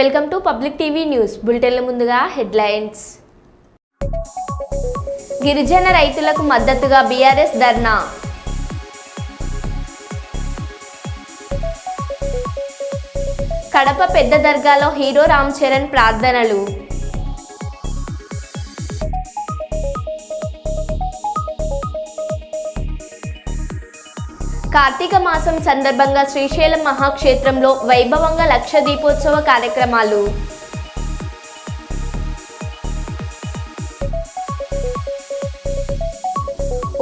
Welcome to public TV news బులెటిన్ల ముందుగా headlines. గిరిజన రైతులకు మద్దతుగా బీఆర్ఎస్ ధర్నా. కడప పెద్ద దర్గాలో హీరో రామ్ చరణ్ ప్రార్థనలు. కార్తీక మాసం సందర్భంగా శ్రీశైలం మహాక్షేత్రంలో వైభవంగా లక్ష దీపోత్సవ కార్యక్రమాలు.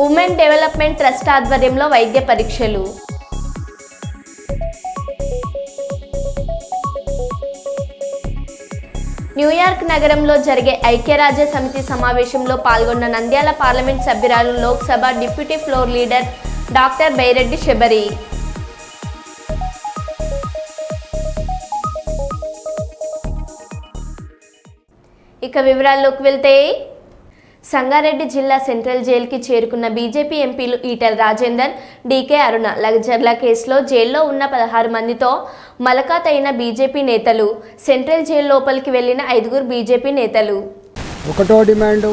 ఉమెన్ డెవలప్మెంట్ ట్రస్ట్ ఆధ్వర్యంలో వైద్య పరీక్షలు. న్యూయార్క్ నగరంలో జరిగే ఐక్యరాజ్య సమితి సమావేశంలో పాల్గొన్న నంద్యాల పార్లమెంట్ సభ్యురాలు Lok Sabha deputy floor leader doctor Byreddy Sabari. ఇక వివరాల్లోకి వెళ్తే, సంగారెడ్డి జిల్లా సెంట్రల్ జైలుకి చేరుకున్న బీజేపీ ఎంపీలు ఈటెల రాజేందర్, డీకే అరుణ లగజర్ల కేసులో జైల్లో ఉన్న 16 మందితో మలకాత్ అయిన బీజేపీ నేతలు. సెంట్రల్ జైలు లోపలికి వెళ్లిన 5 బీజేపీ నేతలు. ఒకటో డిమాండు,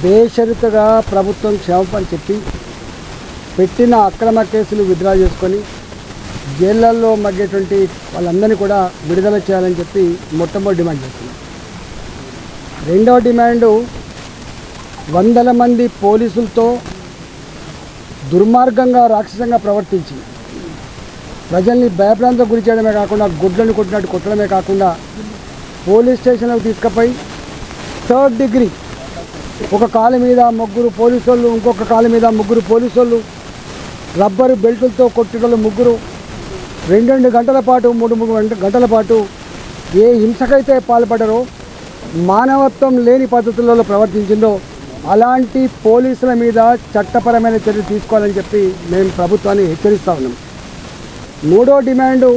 బేషరతుగా ప్రభుత్వం క్షమాపణ చెప్పి పెట్టిన అక్రమ కేసులు విత్డ్రా చేసుకొని జైళ్ళల్లో మగ్గేటువంటి వాళ్ళందరినీ కూడా విడుదల చేయాలని చెప్పి మొట్టమొదటి డిమాండ్ చేస్తున్నాం. రెండవ డిమాండు, 100 మంది పోలీసులతో దుర్మార్గంగా రాక్షసంగా ప్రవర్తించి ప్రజల్ని భయభ్రాంతకు గురి చేయడమే కాకుండా గుడ్లను కొట్టినట్టు కొట్టడమే కాకుండా పోలీస్ స్టేషన్లకు తీసుకుపోయి 3rd డిగ్రీ, ఒక కాలు మీద 3 పోలీసు వాళ్ళు, ఇంకొక కాలు మీద 3 పోలీసు వాళ్ళు, రబ్బరు బెల్టులతో కొట్టడం 3, 2 గంటల పాటు 3 గంటల పాటు ఏ హింసకైతే పాల్పడరో, మానవత్వం లేని పద్ధతులలో ప్రవర్తించిందో అలాంటి పోలీసుల మీద చట్టపరమైన చర్యలు తీసుకోవాలని చెప్పి మేము ప్రభుత్వాన్ని హెచ్చరిస్తూ ఉన్నాం. మూడో డిమాండు,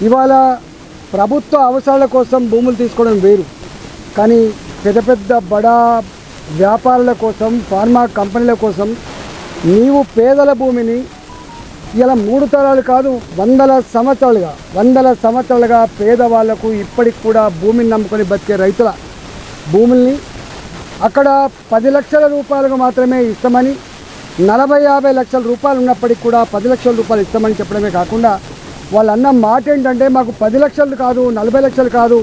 ఇవాళ ప్రభుత్వ అవసరాల కోసం భూములు తీసుకోవడం వేరు, కానీ పెద్ద పెద్ద బడా వ్యాపారుల కోసం, ఫార్మా కంపెనీల కోసం నీవు పేదల భూమిని ఇలా 3 తరాలు కాదు 100 సంవత్సరాలుగా పేదవాళ్లకు ఇప్పటికి కూడా భూమిని నమ్ముకొని బతికే రైతుల భూముల్ని అక్కడ 10 లక్షల రూపాయలకు మాత్రమే ఇస్తామని, 40-50 లక్షల రూపాయలు ఉన్నప్పటికీ కూడా 10 లక్షల రూపాయలు ఇస్తామని చెప్పడమే కాకుండా వాళ్ళు అన్న మాట ఏంటంటే, మాకు 10 లక్షలు కాదు 40 లక్షలు కాదు,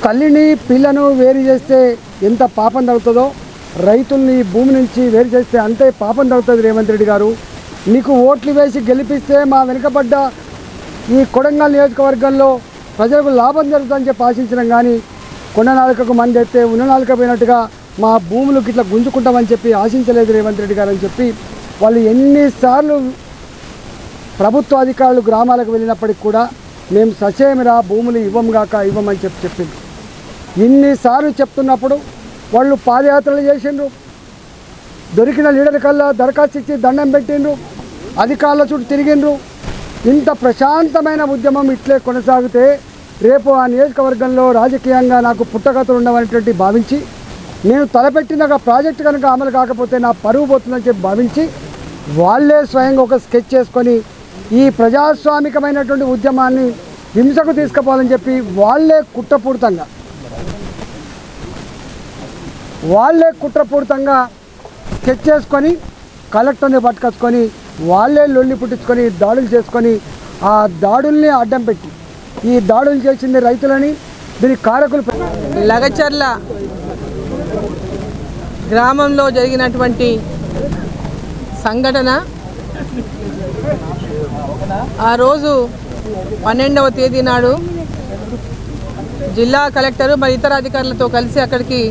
తల్లిని పిల్లను వేరు చేస్తే ఎంత పాపం తగ్గుతుందో రైతుల్ని భూమి నుంచి వేరు చేస్తే అంతే పాపం తగ్గుతుంది. రేవంత్ రెడ్డి గారు, నీకు ఓట్లు వేసి గెలిపిస్తే మా వెనుకబడ్డ ఈ కొడంగల్ నియోజకవర్గంలో ప్రజలకు లాభం జరుగుతుందని చెప్పి ఆశించడం, కానీ కొన్న నాలుకకు మంది ఎత్తే ఉన్న నాలుక పోయినట్టుగా మా భూములకు ఇట్లా గుంజుకుంటామని చెప్పి ఆశించలేదు రేవంత్ రెడ్డి గారు అని చెప్పి వాళ్ళు ఎన్నిసార్లు ప్రభుత్వ అధికారులు గ్రామాలకు వెళ్ళినప్పటికి కూడా మేము సచేమిరా భూములు ఇవ్వమని చెప్పింది. ఇన్నిసార్లు చెప్తున్నప్పుడు వాళ్ళు పాదయాత్రలు చేసిండ్రు, దొరికిన లీడర్ కల్లా దరఖాస్తు ఇచ్చి దండం పెట్టిండ్రు, అధికారుల చుట్టూ తిరిగిండ్రు. ఇంత ప్రశాంతమైన ఉద్యమం ఇట్లే కొనసాగితే రేపు ఆ నియోజకవర్గంలో రాజకీయంగా నాకు పుట్టగతులు ఉండవనేటువంటి భావించి, నేను తలపెట్టిన ప్రాజెక్టు కనుక అమలు కాకపోతే నా పరువు పోతుందని చెప్పి భావించి వాళ్ళే స్వయంగా ఒక స్కెచ్ చేసుకొని ఈ ప్రజాస్వామికమైనటువంటి ఉద్యమాన్ని హింసకు తీసుకుపోవాలని చెప్పి వాళ్ళే కుట్రపూరితంగా స్కెచ్ చేసుకొని కలెక్టర్ని పట్టుకొచ్చుకొని వాళ్ళే లొల్లి పుట్టించుకొని దాడులు చేసుకొని ఆ దాడుల్ని అడ్డం పెట్టి ఈ దాడులు చేసింది రైతులని, దీని కారకులు. లగచర్ల గ్రామంలో జరిగినటువంటి సంఘటన ఆ రోజు 12వ తేదీ నాడు జిల్లా కలెక్టరు మరి ఇతర అధికారులతో కలిసి అక్కడికి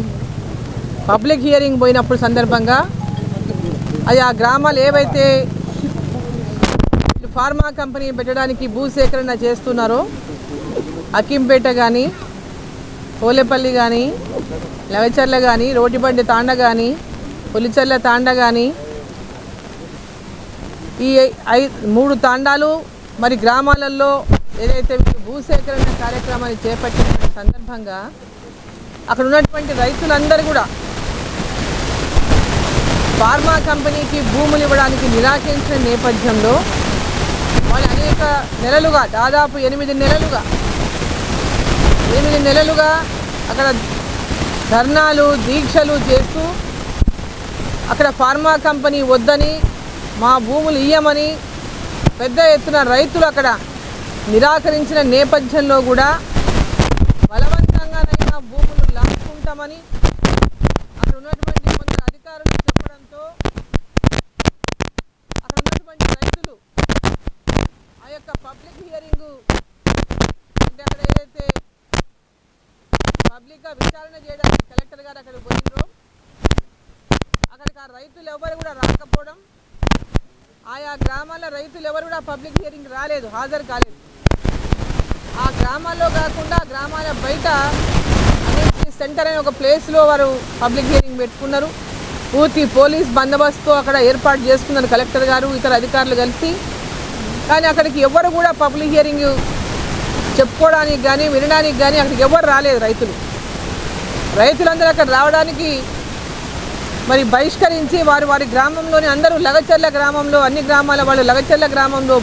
పబ్లిక్ హియరింగ్ పోయినప్పుడు సందర్భంగా అది ఆ గ్రామాలు ఏవైతే ఫార్మా కంపెనీ పెట్టడానికి భూసేకరణ చేస్తున్నారో, అక్కింపేట కానీ, పోలేపల్లి కానీ, లగచర్ల కానీ, రోటిబండి తాండ కానీ, పులిచెర్ల తాండ కానీ, ఈ 3 తాండాలు మరి గ్రామాలలో ఏదైతే భూసేకరణ కార్యక్రమాన్ని చేపట్టిన సందర్భంగా అక్కడ ఉన్నటువంటి రైతులందరూ కూడా ఫార్మా కంపెనీకి భూములు ఇవ్వడానికి నిరాకరించిన నేపథ్యంలో వాళ్ళు అనేక నెలలుగా దాదాపు 8 నెలలుగా 8 నెలలుగా అక్కడ ధర్నాలు దీక్షలు చేస్తూ అక్కడ ఫార్మా కంపెనీ వద్దని మా భూములు ఇయ్యమని పెద్ద ఎత్తున రైతులు అక్కడ నిరాకరించిన నేపథ్యంలో కూడా బలవంతంగానైనా భూములు లాక్కుంటామని అక్కడ ఉన్నటువంటి కొందరు అధికారులు చెప్పడంతో అక్కడ ఉన్నటువంటి రైతులు ఆ యొక్క పబ్లిక్ హియరింగ్ అంటే అక్కడ ఏదైతే పబ్లిక్గా విచారణ చేయడానికి కలెక్టర్ గారు అక్కడికి పోయిండ్రో అక్కడికి ఆ రైతులు ఎవరు కూడా రాకపోవడం, ఆయా గ్రామాల రైతులు ఎవరు కూడా పబ్లిక్ హియరింగ్ రాలేదు, హాజరు కాలేదు. ఆ గ్రామాల్లో కాకుండా గ్రామాల బయట అన్నింటి సెంటర్ అనే ఒక ప్లేస్లో వారు పబ్లిక్ హియరింగ్ పెట్టుకున్నారు. పూర్తి పోలీస్ బందోబస్తుతో అక్కడ ఏర్పాటు చేసుకున్నారు కలెక్టర్ గారు ఇతర అధికారులు కలిసి. కానీ అక్కడికి ఎవరు కూడా పబ్లిక్ హియరింగ్ చెప్పుకోవడానికి కానీ వినడానికి కానీ అక్కడికి ఎవరు రాలేదు. రైతులందరూ అక్కడ రావడానికి మరి బహిష్కరించి వారి గ్రామంలోని అందరూ లగచర్ల గ్రామంలో అన్ని గ్రామాల వాళ్ళు లగచర్ల గ్రామంలో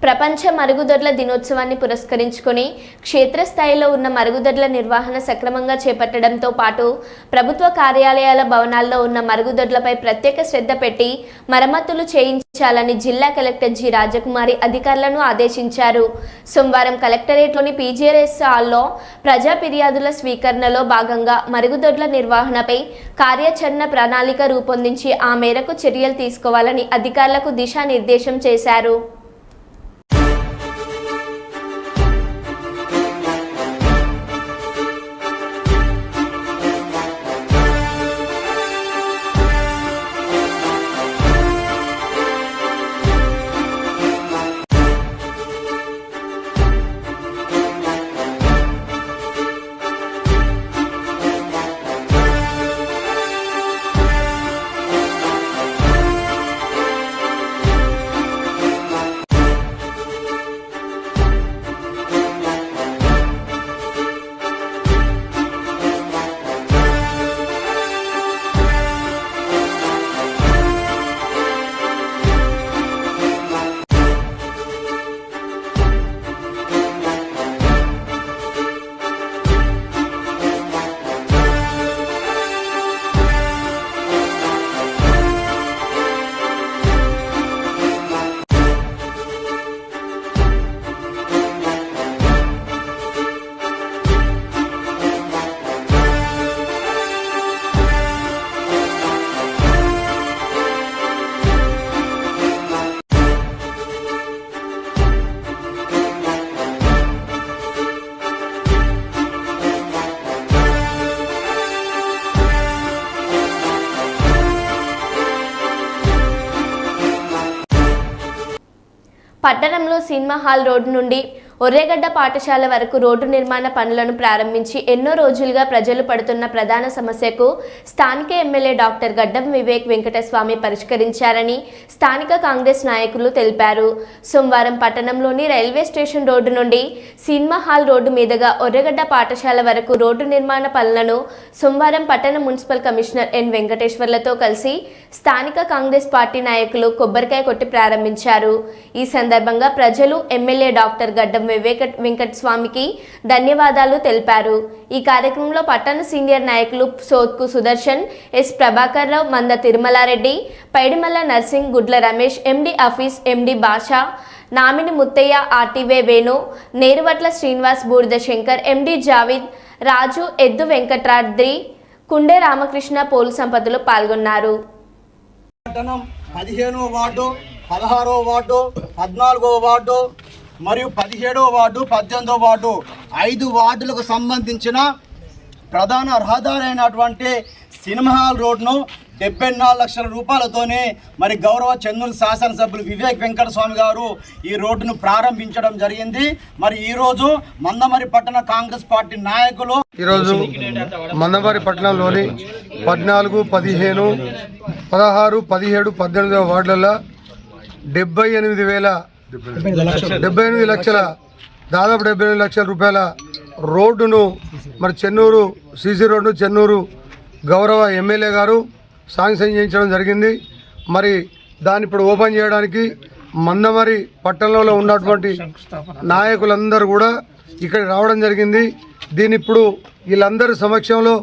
ప్రపంచ మరుగుదొడ్ల దినోత్సవాన్ని పురస్కరించుకొని క్షేత్రస్థాయిలో ఉన్న మరుగుదొడ్ల నిర్వహణ సక్రమంగా చేపట్టడంతో పాటు ప్రభుత్వ కార్యాలయాల భవనాల్లో ఉన్న మరుగుదొడ్లపై ప్రత్యేక శ్రద్ధ పెట్టి మరమ్మతులు చేయించాలని జిల్లా కలెక్టర్ జి రాజకుమారి అధికారులను ఆదేశించారు. సోమవారం కలెక్టరేట్లోని పీజీఆర్ఎస్ హాల్లో ప్రజా ఫిర్యాదుల స్వీకరణలో భాగంగా మరుగుదొడ్ల నిర్వహణపై కార్యాచరణ ప్రణాళిక రూపొందించి ఆ మేరకు చర్యలు తీసుకోవాలని అధికారులకు దిశానిర్దేశం చేశారు. పట్టణంలో సినిమా హాల్ రోడ్డు నుండి ఒర్రేగడ్డ పాఠశాల వరకు రోడ్డు నిర్మాణ పనులను ప్రారంభించి ఎన్నో రోజులుగా ప్రజలు పడుతున్న ప్రధాన సమస్యకు స్థానిక ఎమ్మెల్యే డాక్టర్ గడ్డం వివేక్ వెంకటస్వామి పరిష్కరించారని స్థానిక కాంగ్రెస్ నాయకులు తెలిపారు. సోమవారం పట్టణంలోని రైల్వే స్టేషన్ రోడ్డు నుండి సినిమా హాల్ రోడ్డు మీదుగా ఒర్రేగడ్డ పాఠశాల వరకు రోడ్డు నిర్మాణ పనులను సోమవారం పట్టణ మున్సిపల్ కమిషనర్ ఎన్ వెంకటేశ్వర్లతో కలిసి స్థానిక కాంగ్రెస్ పార్టీ నాయకులు కొబ్బరికాయ కొట్టి ప్రారంభించారు. ఈ సందర్భంగా ప్రజలు ఎమ్మెల్యే డాక్టర్ గడ్డం వెంకటస్వామికి ధన్యవాదాలు తెలిపారు. ఈ కార్యక్రమంలో పట్టణ సీనియర్ నాయకులు సోత్కు సుదర్శన్, ఎస్ ప్రభాకర్ రావు, మంద తిరుమలారెడ్డి, పైడిమల్ల నర్సింగ్, గుడ్ల రమేష్, ఎండి ఆఫీస్, ఎండి భాషా, నామిని ముత్తయ్య, ఆర్టీవే వేణు, నేరువట్ల శ్రీనివాస్, బూడిద శంకర్, ఎండి జావిద్, రాజు, ఎద్దు వెంకట్రాద్రి, కుండే రామకృష్ణ, పోలు సంపదలు పాల్గొన్నారు. 15వ వార్డు, 16వ వార్డు, 14వ వార్డు మరియు 17వ వార్డు, 18వ వార్డు 5 వార్డులకు సంబంధించిన ప్రధాన రహదారి అయినటువంటి సినిమా హాల్ రోడ్ను 74 లక్షల రూపాయలతోనే మరి గౌరవ చెన్నూరు శాసనసభ్యులు వివేక్ వెంకటస్వామి గారు ఈ రోడ్డును ప్రారంభించడం జరిగింది. మరి ఈరోజు మందమరి పట్టణ కాంగ్రెస్ పార్టీ నాయకులు ఈరోజు మందమరి పట్టణంలోని 14, 15, 16, 17, 18వ వార్డులలో 78 లక్షల దాదాపు 78 లక్షల రూపాయల రోడ్డును మరి చెన్నూరు సీసీ రోడ్డు చెన్నూరు గౌరవ ఎమ్మెల్యే గారు శాంక్షన్ చేయించడం జరిగింది. మరి దాన్ని ఇప్పుడు ఓపెన్ చేయడానికి మందమరి పట్టణంలో ఉన్నటువంటి నాయకులందరూ కూడా ఇక్కడ రావడం జరిగింది. దీని ఇప్పుడు వీళ్ళందరి సమక్షంలో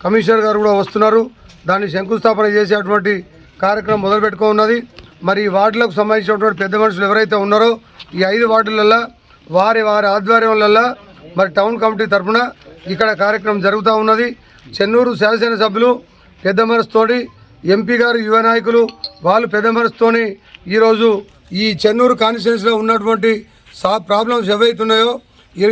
కమిషనర్ గారు కూడా వస్తున్నారు. దాన్ని శంకుస్థాపన చేసేటువంటి కార్యక్రమం మొదలుపెట్టుకున్నది. మరి ఈ వార్డులకు సంబంధించినటువంటి పెద్ద మనుషులు ఎవరైతే ఉన్నారో ఈ 5 వార్డులలో వారి ఆధ్వర్యంలో మరి టౌన్ కమిటీ తరఫున ఇక్కడ కార్యక్రమం జరుగుతూ ఉన్నది. చెన్నూరు శాసనసభ్యులు పెద్ద మనసుతోటి, ఎంపీ గారు, యువ నాయకులు వాళ్ళు పెద్ద మనసుతోని ఈరోజు ఈ చెన్నూరు కాన్స్టిట్యున్సీలో ఉన్నటువంటి ప్రాబ్లమ్స్ ఏవైతున్నాయో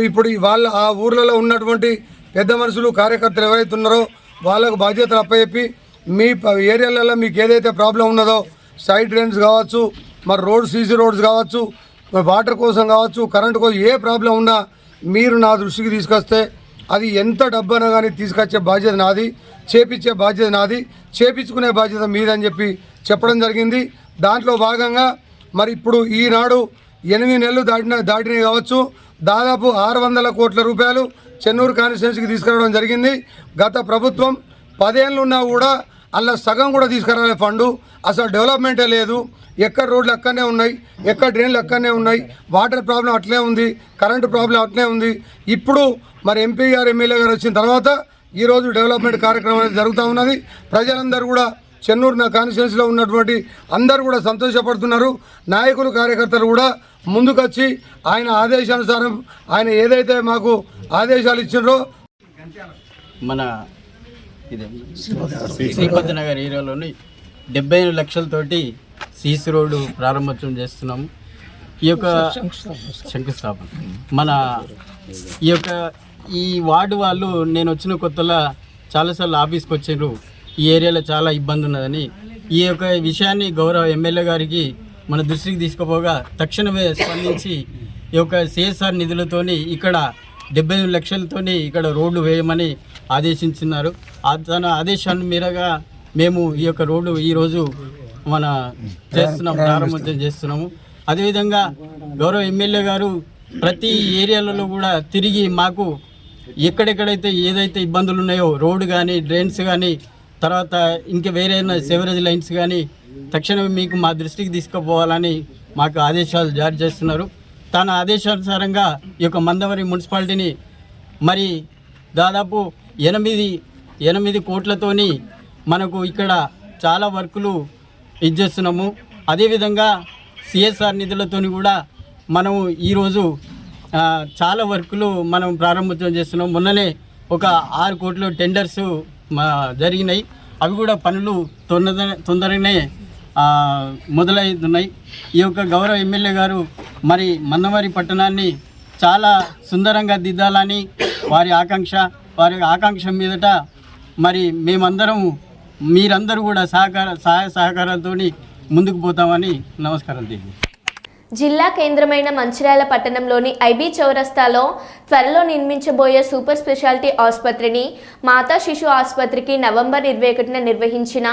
ఇప్పుడు వాళ్ళ ఆ ఊర్లలో ఉన్నటువంటి పెద్ద మనుషులు కార్యకర్తలు ఎవరైతే ఉన్నారో వాళ్ళకు బాధ్యతలు అప్పచెప్పి మీ ఏరియాలలో మీకు ఏదైతే ప్రాబ్లం ఉన్నదో సైడ్ డ్రైన్స్ కావచ్చు, మరి సీసీ రోడ్స్ కావచ్చు, వాటర్ కోసం కావచ్చు, కరెంటు కోసం ఏ ప్రాబ్లం ఉన్నా మీరు నా దృష్టికి తీసుకొస్తే అది ఎంత డబ్బైనా కానీ తీసుకొచ్చే బాధ్యత నాది, చేపించే బాధ్యత నాది, చేపించుకునే బాధ్యత మీదని చెప్పడం జరిగింది. దాంట్లో భాగంగా మరి ఇప్పుడు ఈనాడు 8 నెలలు దాటినవి కావచ్చు, దాదాపు 600 కోట్ల రూపాయలు చెన్నూరు కాన్స్టిట్యున్సీకి తీసుకురావడం జరిగింది. గత ప్రభుత్వం 10 ఏళ్ళు ఉన్నా కూడా అలా సగం కూడా తీసుకురాలే ఫండు. అసలు డెవలప్మెంటే లేదు. ఎక్కడ రోడ్లు అక్కడనే ఉన్నాయి, ఎక్కడ డ్రైన్లు అక్కడనే ఉన్నాయి, వాటర్ ప్రాబ్లం అట్లే ఉంది, కరెంటు ప్రాబ్లం అట్లే ఉంది. ఇప్పుడు మరి ఎంపీ గారు, ఎమ్మెల్యే గారు వచ్చిన తర్వాత ఈరోజు డెవలప్మెంట్ కార్యక్రమం అనేది జరుగుతూ ఉన్నది. ప్రజలందరూ కూడా చెన్నూరు కాన్స్టిట్యున్సీలో ఉన్నటువంటి అందరూ కూడా సంతోషపడుతున్నారు. నాయకులు, కార్యకర్తలు కూడా ముందుకొచ్చి ఆయన ఆదేశానుసారం ఆయన ఏదైతే మాకు ఆదేశాలు ఇచ్చిండ్రో మన శ్రీపతి నగర్ ఏరియాలోని 75 లక్షలతోటి సీసీ రోడ్డు ప్రారంభోత్సవం చేస్తున్నాము. ఈ యొక్క శంకుస్థాపన మన ఈ వార్డు వాళ్ళు నేను వచ్చిన కొత్తలో చాలాసార్లు ఆఫీస్కి వచ్చారు. ఈ ఏరియాలో చాలా ఇబ్బంది ఉన్నదని ఈ యొక్క విషయాన్ని గౌరవ ఎమ్మెల్యే గారికి మన దృష్టికి తీసుకుపోగా తక్షణమే స్పందించి ఈ యొక్క సిఎస్ఆర్ నిధులతోని ఇక్కడ 75 లక్షలతోని ఇక్కడ రోడ్డు వేయమని ఆదేశించున్నారు. తన ఆదేశాన్ని మేరగా మేము ఈ యొక్క రోడ్డు ఈరోజు ప్రారంభోత్సవం చేస్తున్నాము. అదేవిధంగా గౌరవ ఎమ్మెల్యే గారు ప్రతి ఏరియాలలో కూడా తిరిగి మాకు ఎక్కడెక్కడైతే ఏదైతే ఇబ్బందులు ఉన్నాయో రోడ్డు కానీ, డ్రైన్స్ కానీ, తర్వాత ఇంకా వేరే సెవరేజ్ లైన్స్ కానీ తక్షణమే మీకు మా దృష్టికి తీసుకుపోవాలని మాకు ఆదేశాలు జారీ చేస్తున్నారు. తన ఆదేశానుసారంగా ఈ యొక్క మందమరి మున్సిపాలిటీని మరి దాదాపు 8 కోట్లతోని మనకు ఇక్కడ చాలా వర్కులు ఇచ్చేస్తున్నాము. అదేవిధంగా సిఎస్ఆర్ నిధులతోని కూడా మనము ఈరోజు చాలా వర్కులు మనం ప్రారంభోత్సవం చేస్తున్నాం. మొన్ననే ఒక 6 కోట్ల టెండర్స్ జరిగినాయి. అవి కూడా పనులు తొందరగానే మొదలవుతున్నాయి. ఈ యొక్క గౌరవ ఎమ్మెల్యే గారు మరి మందమరి పట్టణాన్ని చాలా సుందరంగా దిద్దాలని వారి ఆకాంక్ష మీదట మరి మేమందరము మీరందరూ కూడా సహాయ సహకారాలతో ముందుకు పోతామని నమస్కారం తెలియజేస్తాను. జిల్లా కేంద్రమైన మంచిర్యాల పట్టణంలోని ఐబీ చౌరస్తాలో త్వరలో నిర్మించబోయే సూపర్ స్పెషాలిటీ ఆసుపత్రిని మాతా శిశు ఆసుపత్రికి నవంబర్ 21న నిర్వహించిన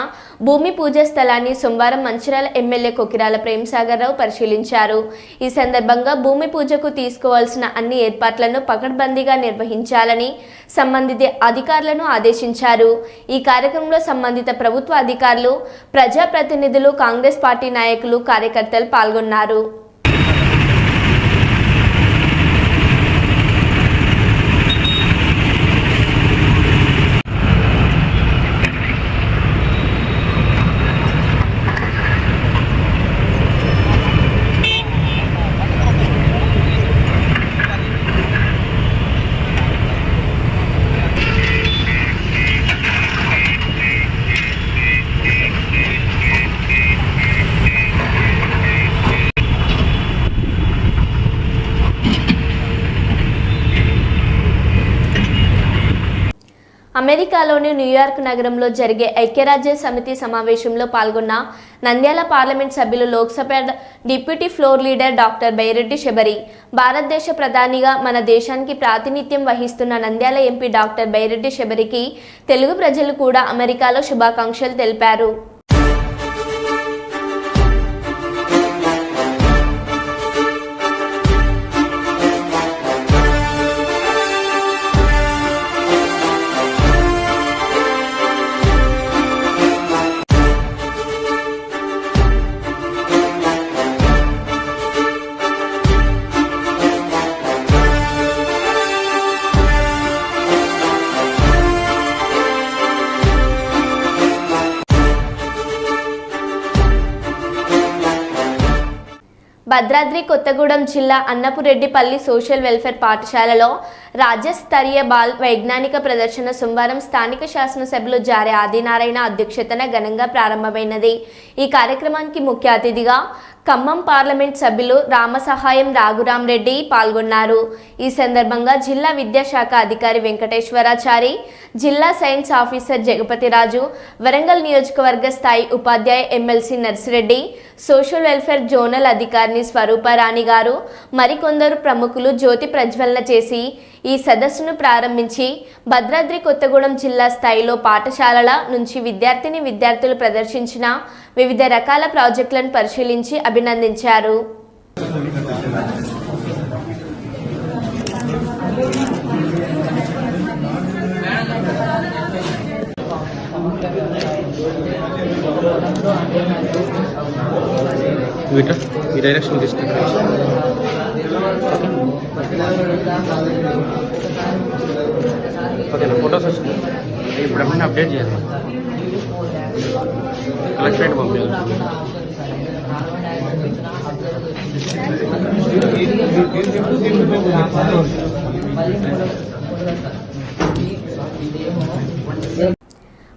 భూమి పూజ స్థలాన్ని సోమవారం మంచిర్యాల ఎమ్మెల్యే కొకిరాల ప్రేమసాగర్ రావు పరిశీలించారు. ఈ సందర్భంగా భూమి పూజకు తీసుకోవాల్సిన అన్ని ఏర్పాట్లను పకడ్బందీగా నిర్వహించాలని సంబంధిత అధికారులను ఆదేశించారు. ఈ కార్యక్రమంలో సంబంధిత ప్రభుత్వ అధికారులు, ప్రజాప్రతినిధులు, కాంగ్రెస్ పార్టీ నాయకులు, కార్యకర్తలు పాల్గొన్నారు. అమెరికాలోని న్యూయార్క్ నగరంలో జరిగే ఐక్యరాజ్య సమితి సమావేశంలో పాల్గొన్న నంద్యాల పార్లమెంట్ సభ్యులు, Lok Sabha deputy floor leader doctor Byreddy Sabari, భారతదేశ ప్రధానిగా మన దేశానికి ప్రాతినిధ్యం వహిస్తున్న నంద్యాల ఎంపీ డాక్టర్ బైరెడ్డి శబరికి తెలుగు ప్రజలు కూడా అమెరికాలో శుభాకాంక్షలు తెలిపారు. భద్రాద్రి కొత్తగూడెం జిల్లా అన్నపురెడ్డిపల్లి సోషల్ వెల్ఫేర్ పాఠశాలలో రాజ్యస్తరీయ బాల్ వైజ్ఞానిక ప్రదర్శన సోమవారం స్థానిక శాసనసభ్యులు జారే ఆదినారాయణ అధ్యక్షతన ఘనంగా ప్రారంభమైనది. ఈ కార్యక్రమానికి ముఖ్య అతిథిగా ఖమ్మం పార్లమెంట్ సభ్యులు రామసహాయం రాఘురామరెడ్డి పాల్గొన్నారు. ఈ సందర్భంగా జిల్లా విద్యాశాఖ అధికారి వెంకటేశ్వరాచారి, జిల్లా సైన్స్ ఆఫీసర్ జగపతిరాజు, వరంగల్ నియోజకవర్గ స్థాయి ఉపాధ్యాయ MLC Narsireddy, social welfare zonal అధికారిని స్వరూపరాణి గారు మరికొందరు ప్రముఖులు జ్యోతి ప్రజ్వలన చేసి ఈ సదస్సును ప్రారంభించి భద్రాద్రి కొత్తగూడెం జిల్లా స్థాయిలో పాఠశాలల నుంచి విద్యార్థులు ప్రదర్శించిన వివిధ రకాల ప్రాజెక్టులను పరిశీలించి అభినందించారు. ఈ డైరెక్షన్ తీసుకుంటారు. ఓకేనా, ఫొటోస్ వస్తుంది. ఇప్పుడు ఎప్పుడైనా అప్డేట్ చేయాలి, కలెక్టరేట్ పంపించాలి.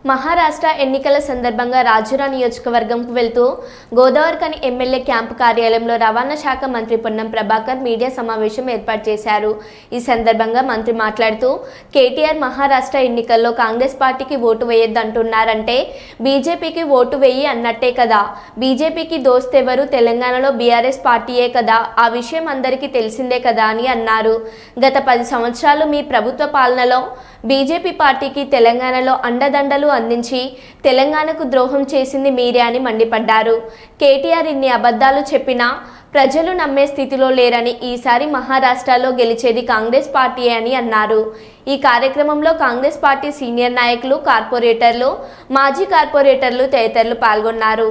మహారాష్ట్ర ఎన్నికల సందర్భంగా రాజురా నియోజకవర్గంకు వెళ్తూ గోదావరిఖని ఎమ్మెల్యే క్యాంపు కార్యాలయంలో రవాణా శాఖ మంత్రి పొన్నం ప్రభాకర్ మీడియా సమావేశం ఏర్పాటు చేశారు. ఈ సందర్భంగా మంత్రి మాట్లాడుతూ కేటీఆర్ మహారాష్ట్ర ఎన్నికల్లో కాంగ్రెస్ పార్టీకి ఓటు వేయొద్దంటున్నారంటే బీజేపీకి ఓటు వేయి అన్నట్టే కదా. బీజేపీకి దోస్తెవరు? తెలంగాణలో బీఆర్ఎస్ పార్టీయే కదా. ఆ విషయం అందరికీ తెలిసిందే కదా అని అన్నారు. గత 10 సంవత్సరాలు మీ ప్రభుత్వ పాలనలో బీజేపీ పార్టీకి తెలంగాణలో అండదండలు అందించి తెలంగాణకు ద్రోహం చేసింది మీరే అని మండిపడ్డారు. కేటీఆర్ ఇన్ని అబద్ధాలు చెప్పినా ప్రజలు నమ్మే స్థితిలో లేరని, ఈసారి మహారాష్ట్రలో గెలిచేది కాంగ్రెస్ పార్టీయే అని అన్నారు. ఈ కార్యక్రమంలో కాంగ్రెస్ పార్టీ సీనియర్ నాయకులు, కార్పొరేటర్లు, మాజీ కార్పొరేటర్లు తదితరులు పాల్గొన్నారు.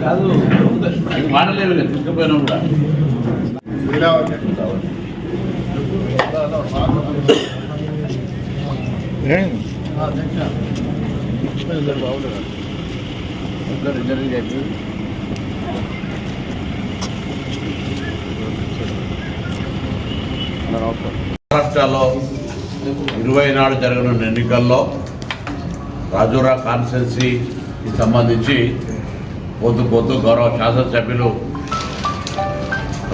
కాదు వాడలేదు తీసుకుపోయినా కూడా మహారాష్ట్రలో 24 జరగనున్న ఎన్నికల్లో రాజూరా కాన్స్టిట్యున్సీకి సంబంధించి పొద్దు గౌరవ శాసనసభ్యులు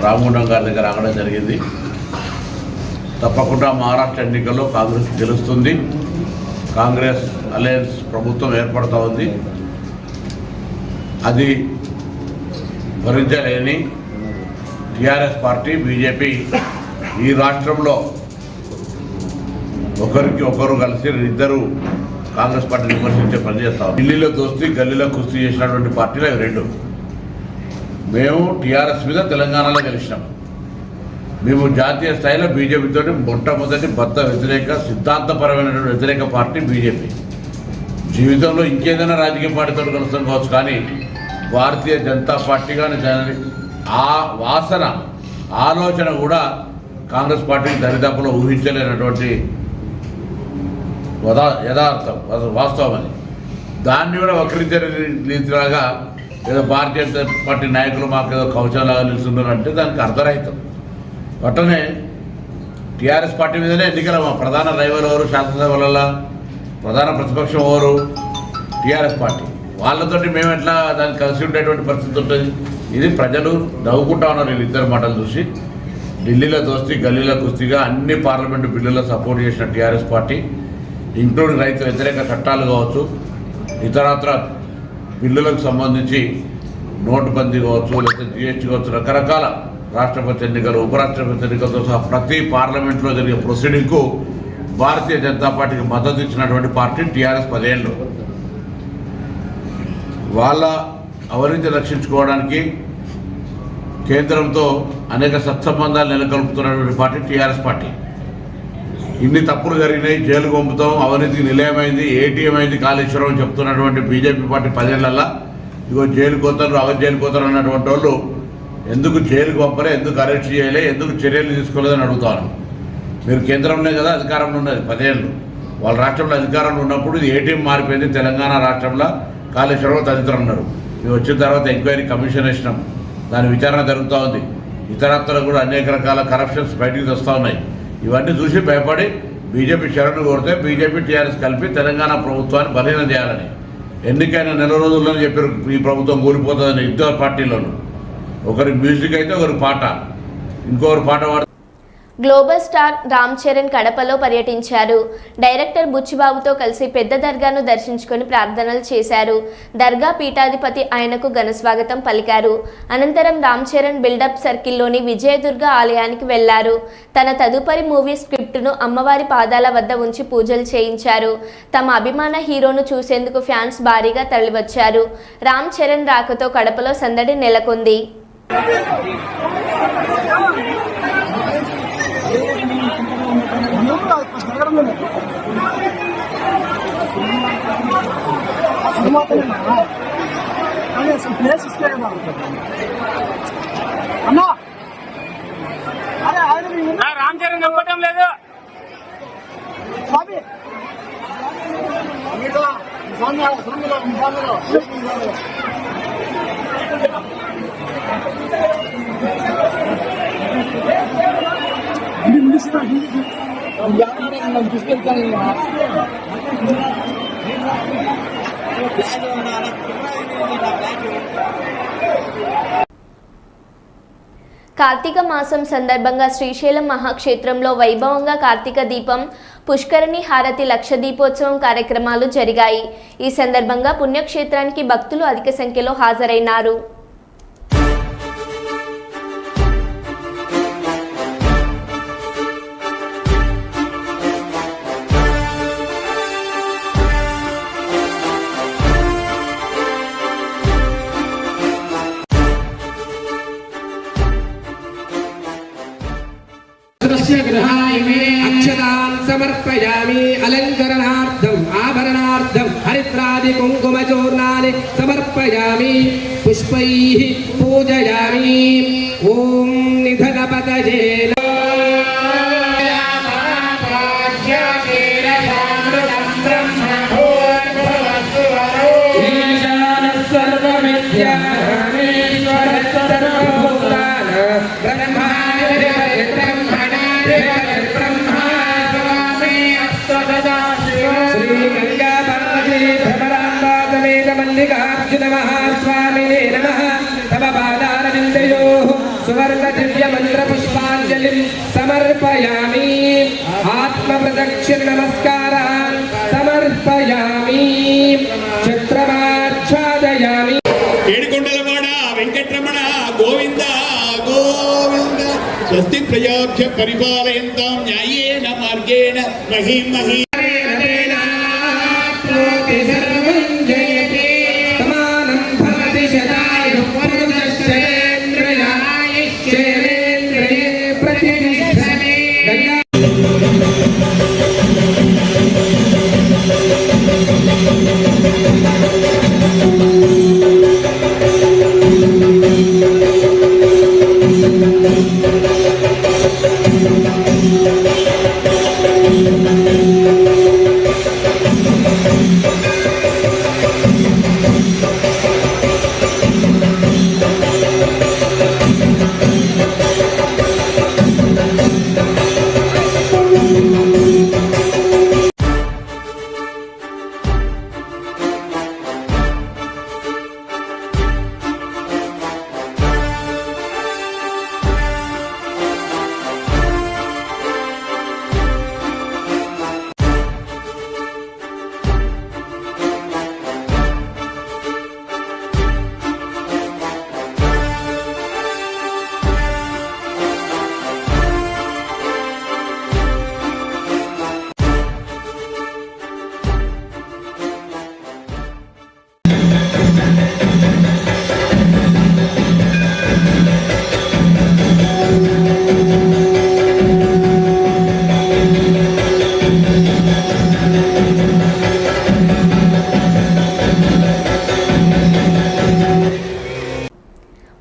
రామగుండం గారి దగ్గర ఆగడం జరిగింది. తప్పకుండా మహారాష్ట్ర ఎన్నికల్లో కాంగ్రెస్ గెలుస్తుంది. కాంగ్రెస్ అలయన్స్ ప్రభుత్వం ఏర్పడుతూ ఉంది. అది భరించలేని టీఆర్ఎస్ పార్టీ, బీజేపీ ఈ రాష్ట్రంలో ఒకరికి ఒకరు కలిసి ఇద్దరు కాంగ్రెస్ పార్టీని విమర్శించే పనిచేస్తాం. ఢిల్లీలో దోస్తీ, గల్లీలో కుస్తీ చేసినటువంటి పార్టీలు అవి రెండు. మేము టీఆర్ఎస్ మీద తెలంగాణలో గెలిచినాం. మేము జాతీయ స్థాయిలో బీజేపీతో మొట్టమొదటి బద్ద వ్యతిరేక, సిద్ధాంతపరమైనటువంటి వ్యతిరేక పార్టీ బీజేపీ. జీవితంలో ఇంకేదైనా రాజకీయ పార్టీతో కలుస్తాం కావచ్చు, కానీ భారతీయ జనతా పార్టీ కానీ ఆ వాసన, ఆలోచన కూడా కాంగ్రెస్ పార్టీకి దరిదాపులో ఊహించలేనటువంటి యథార్థం, వాస్తవం. అని దాన్ని కూడా వక్రీకరించేలాగా ఏదో భారతీయ జనతా పార్టీ నాయకులు మాకు ఏదో కవచాలాగా నిలుస్తున్నారంటే దానికి అర్ధరహితం. అట్టనే టీఆర్ఎస్ పార్టీ మీదనే ఎన్నికల ప్రధాన రైవల్ ఎవరు, శాసనసభలలో ప్రధాన ప్రతిపక్షం ఎవరు? TRS party. వాళ్ళతోటి మేము ఎట్లా దానికి కలిసి ఉండేటువంటి పరిస్థితి ఉంటుంది? ఇది ప్రజలు నవ్వుకుంటా ఉన్నారు వీళ్ళిద్దరు మాటలు చూసి. ఢిల్లీలో దోస్తీ, గల్లీలో కుస్తీగా అన్ని పార్లమెంటు బిల్లుల్లో సపోర్ట్ చేసిన టీఆర్ఎస్ పార్టీ, ఇంక్లూడింగ్ రైతు వ్యతిరేక చట్టాలు కావచ్చు, ఇతరత్ర బిల్లులకు సంబంధించి నోటుబందీ కావచ్చు, లేకపోతే జిఎస్టీ కావచ్చు, రకరకాల రాష్ట్రపతి ఎన్నికలు, ఉపరాష్ట్రపతి ఎన్నికలతో సహా ప్రతి పార్లమెంట్లో జరిగే ప్రొసీడింగ్కు భారతీయ జనతా పార్టీకి మద్దతు ఇచ్చినటువంటి పార్టీ టీఆర్ఎస్ 10 ఏళ్ళు. వాళ్ళ అవినీతి రక్షించుకోవడానికి కేంద్రంతో అనేక సత్సంబంధాలు నెలకొల్పుతున్నటువంటి పార్టీ టీఆర్ఎస్ పార్టీ. ఇన్ని తప్పులు జరిగినాయి, జైలుకు పంపుతాం, అవినీతికి నిలయమైంది, ఏటీఎం అయింది కాళేశ్వరం అని చెప్తున్నటువంటి బీజేపీ పార్టీ 10 ఏళ్లలో ఇగో జైలుకు పోతారు, జైలుకు పోతారు అన్నటువంటి వాళ్ళు ఎందుకు జైలుకు పంపలే, ఎందుకు అరెస్ట్ చేయలే, ఎందుకు చర్యలు తీసుకోలేదని అడుగుతాను. మీరు కేంద్రంలో కదా అధికారంలో ఉన్నది 10 ఏళ్ళు. వాళ్ళ రాష్ట్రంలో అధికారంలో ఉన్నప్పుడు ఇది ఏటీఎం మారిపోయింది. తెలంగాణ రాష్ట్రంలో కాళేశ్వరం తదితరులు ఉన్నారు. ఇవి వచ్చిన తర్వాత ఎంక్వైరీ కమిషన్ వేసినాం, దాని విచారణ జరుగుతూ ఉంది. ఇతరత్ర కూడా అనేక రకాల కరప్షన్స్ బయటికి వస్తూ ఉన్నాయి. ఇవన్నీ చూసి భయపడి బీజేపీ శరణు కోరితే బీజేపీ టీఆర్ఎస్ కలిపి తెలంగాణ ప్రభుత్వాన్ని బలహీనం చేయాలని ఎన్నికైన నెల రోజుల్లోనే చెప్పారు ఈ ప్రభుత్వం కూలిపోతుందని. ఇద్దరు పార్టీలోనూ ఒకరి మ్యూజిక్ అయితే ఒకరి పాట, ఇంకొకరు పాట పాడు. గ్లోబల్ స్టార్ రామ్ చరణ్ కడపలో పర్యటించారు. డైరెక్టర్ బుచ్చిబాబుతో కలిసి పెద్ద దర్గాను దర్శించుకొని ప్రార్థనలు చేశారు. దర్గా పీఠాధిపతి ఆయనకు ఘనస్వాగతం పలికారు. అనంతరం రామ్ చరణ్ బిల్డప్ సర్కిల్లోని విజయదుర్గ ఆలయానికి వెళ్లారు. తన తదుపరి మూవీ స్క్రిప్ట్ను అమ్మవారి పాదాల వద్ద ఉంచి పూజలు చేయించారు. తమ అభిమాన హీరోను చూసేందుకు ఫ్యాన్స్ భారీగా తరలివచ్చారు. రామ్ చరణ్ రాకతో కడపలో సందడి నెలకొంది. రామ్ చరణ్ నమ్మటం లేదు. కార్తీక మాసం సందర్భంగా శ్రీశైలం మహాక్షేత్రంలో వైభవంగా కార్తీక దీపం, పుష్కరిణి హారతి, లక్ష దీపోత్సవం కార్యక్రమాలు జరిగాయి. ఈ సందర్భంగా పుణ్యక్షేత్రానికి భక్తులు అధిక సంఖ్యలో హాజరైనారు. అక్షతాన్ సమర్పయామి అలంకరణార్థం ఆభరణార్థం హరిద్రాది కుంకుమ చూర్ణాని సమర్పయామి పుష్పైః పూజయామి. ఓం నిధనపతయే మల్లికార్జున మహాస్వామినే నమః. తమ పాదారవిందయోః సువర్ణ దివ్య మంత్ర పుష్పాంజలిం సమర్పయామి. ఆత్మ ప్రదక్షిణ నమస్కారాన్ సమర్పయామి. ఛత్రమాచ్ఛాదయామి. ఏడుకొండలవాడ వెంకటరమణ గోవింద గోవింద. స్వస్తి ప్రజాభ్య పరిపాలయంతాం న్యాయేన మార్గేణ మహీం మహీ.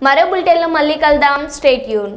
మరో బులెటిన్లో మళ్ళీ కలుద్దాం. Stay tune.